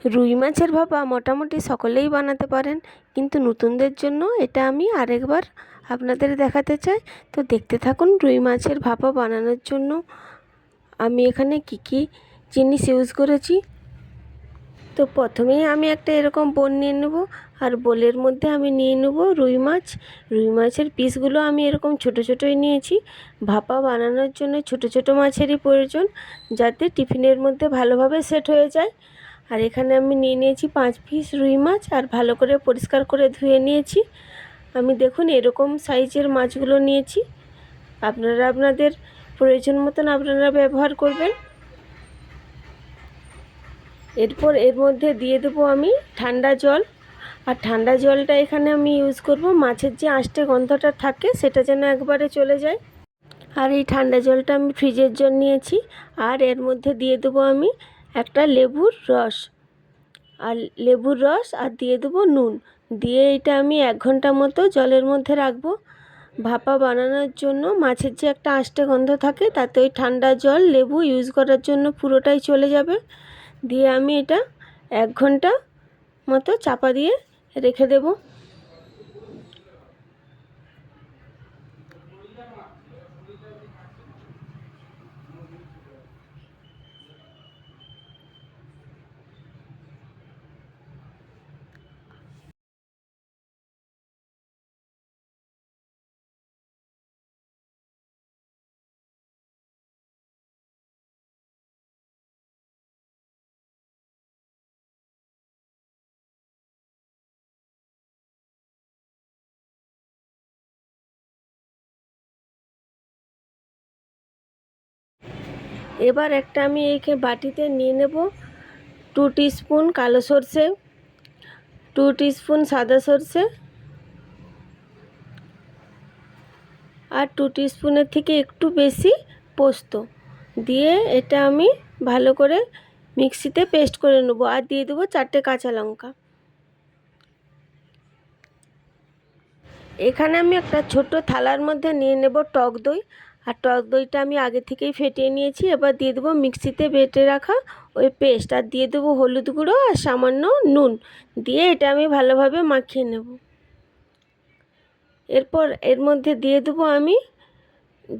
রুই মাছের ভাপা মোটামুটি সকলেই বানাতে পারেন, কিন্তু নতুনদের জন্য এটা আমি আরেকবার আপনাদের দেখাতে চাই। তো দেখতে থাকুন। রুই মাছের ভাপা বানানোর জন্য আমি এখানে কি জিনিস ইউজ করেছি। তো প্রথমেই আমি একটা এরকম বোল নিয়ে নেব, আর বোলের মধ্যে আমি নিয়ে নেব রুই মাছ। রুই মাছের পিসগুলো আমি এরকম ছোট ছোটোই নিয়েছি। ভাপা বানানোর জন্য ছোট ছোট মাছেরই প্রয়োজন, যাতে টিফিনের মধ্যে ভালোভাবে সেট হয়ে যায়। আর এখানে আমি নিয়ে নিয়েছি 5 পিস রুই মাছ, আর ভালো করে পরিষ্কার করে ধুয়ে নিয়েছি। আমি দেখুন এরকম সাইজের মাছগুলো নিয়েছি। আপনারা আপনাদের প্রয়োজন মতন আপনারা ব্যবহার করবেন। এরপর এর মধ্যে দিয়ে দেবো আমি ঠান্ডা জল। আর ঠান্ডা জলটা এখানে আমি ইউজ করব মাছের যে আঁশটে গন্ধটা থাকে সেটা যেন একবারে চলে যায়। আর এই ঠান্ডা জলটা আমি ফ্রিজের জল নিয়েছি। আর এর মধ্যে দিয়ে দেবো আমি একটা লেবুর রস, আর দিয়ে দেবো নুন। দিয়ে এটা আমি 1 ঘন্টা মতো জলের মধ্যে রাখবো। ভাপা বানানোর জন্য মাছের যে একটা আঁশটে গন্ধ থাকে, তাতে ওই ঠান্ডা জল লেবু ইউজ করার জন্য পুরোটাই চলে যাবে। দিয়ে আমি এটা 1 ঘন্টা মতো চাপা দিয়ে রেখে দেব। এবার একটা আমি এইকে বাটিতে নিয়ে নেব 2 টিস্পুন কালো সর্ষে, 2 টিস্পুন সাদা সর্ষে, আর 2 টিস্পুনের থেকে একটু বেশি পোস্ত দিয়ে এটা আমি ভালো করে মিক্সিতে পেস্ট করে নেব। আর দিয়ে দেবো 4টে কাঁচা লঙ্কা। এখানে আমি একটা ছোট থালার মধ্যে নিয়ে নেব টক দই। আর টক দইটা আমি আগে থেকেই ফেটিয়ে নিয়েছি। এবার দিয়ে দেবো মিক্সিতে বেটে রাখা ওই পেস্ট, আর দিয়ে দেবো হলুদ গুঁড়ো আর সামান্য নুন। দিয়ে এটা আমি ভালোভাবে মাখিয়ে নেব। এরপর এর মধ্যে দিয়ে দেবো আমি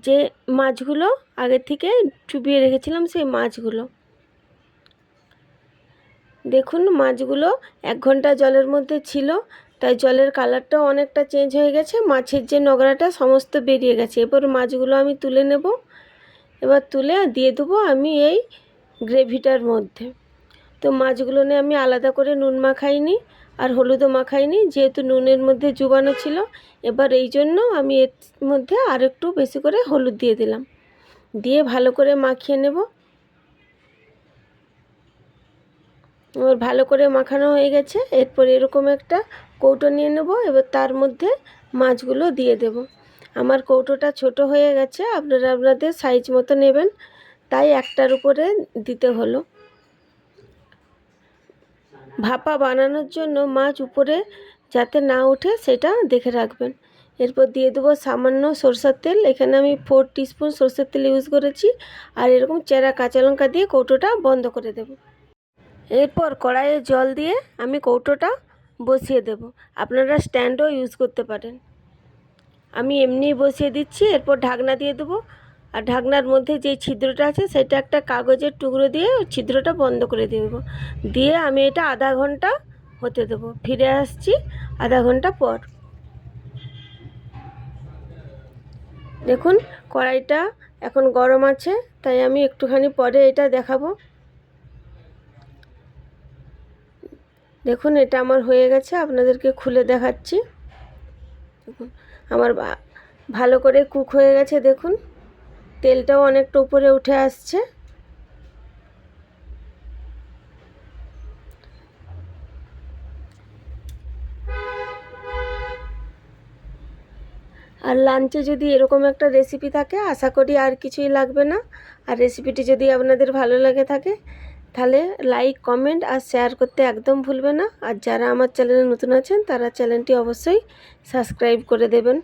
যে মাছগুলো আগে থেকে চুবিয়ে রেখেছিলাম, সেই মাছগুলো। দেখুন মাছগুলো 1 ঘন্টা জলের মধ্যে ছিল, তাই জলের কালারটাও অনেকটা চেঞ্জ হয়ে গেছে, মাছের যে নোংরাটা সমস্ত বেরিয়ে গেছে। এরপর মাছগুলো আমি তুলে নেব। এবার তুলে দিয়ে দেবো আমি এই গ্রেভিটার মধ্যে। তো মাছগুলো নিয়ে আমি আলাদা করে নুন মাখাইনি আর হলুদও মাখাইনি, যেহেতু নুনের মধ্যে চুবানো ছিল। এবার এই জন্য আমি এর মধ্যে আর একটু বেশি করে হলুদ দিয়ে দিলাম, দিয়ে ভালো করে মাখিয়ে নেব। এবার ভালো করে মাখানো হয়ে গেছে। এরপর এরকম একটা কৌটো নিয়ে নেব। এবার তার মধ্যে মাছগুলো দিয়ে দেব। আমার কৌটোটা ছোট হয়ে গেছে, আপনারা আপনাদের সাইজ মতো নেবেন, তাই একটার উপরে দিতে হলো। ভাপা বানানোর জন্য মাছ উপরে যাতে না ওঠে সেটা দেখে রাখবেন। এরপর দিয়ে দেবো সামান্য সরষের তেল। এখানে আমি 4 টিস্পুন সরষের তেল ইউজ করেছি। আর এরকম চেরা কাঁচা লঙ্কা দিয়ে কৌটোটা বন্ধ করে দেব। এরপর কড়াইয়ে জল দিয়ে আমি কৌটোটা বসিয়ে দেব। আপনারা স্ট্যান্ডও ইউজ করতে পারেন, আমি এমনি বসিয়ে দিচ্ছি। এরপর ঢাকনা দিয়ে দেবো। আর ঢাকনার মধ্যে যে ছিদ্রটা আছে সেটা একটা কাগজের টুকরো দিয়ে ওই ছিদ্রটা বন্ধ করে দেব। দিয়ে আমি এটা আধা ঘন্টা হতে দেব। ফিরে আসছি আধা ঘন্টা পর। দেখুন কড়াইটা এখন গরম আছে, তাই আমি একটুখানি পরে এটা দেখাবো। দেখুন এটা আমার হয়ে গেছে, আপনাদেরকে খুলে দেখাচ্ছি। দেখুন আমার ভালো করে কুক হয়ে গেছে। দেখুন তেলটাও অনেকটা উপরে উঠে আসছে। আর লাঞ্চে যদি এরকম একটা রেসিপি থাকে, আশা করি আর কিছুই লাগবে না। আর রেসিপিটি যদি আপনাদের ভালো লাগে থাকে, তাহলে লাইক, কমেন্ট আর শেয়ার করতে একদম ভুলবে না। আর যারা আমার চ্যানেলে নতুন আছেন তারা চ্যানেলটি অবশ্যই সাবস্ক্রাইব করে দেবেন।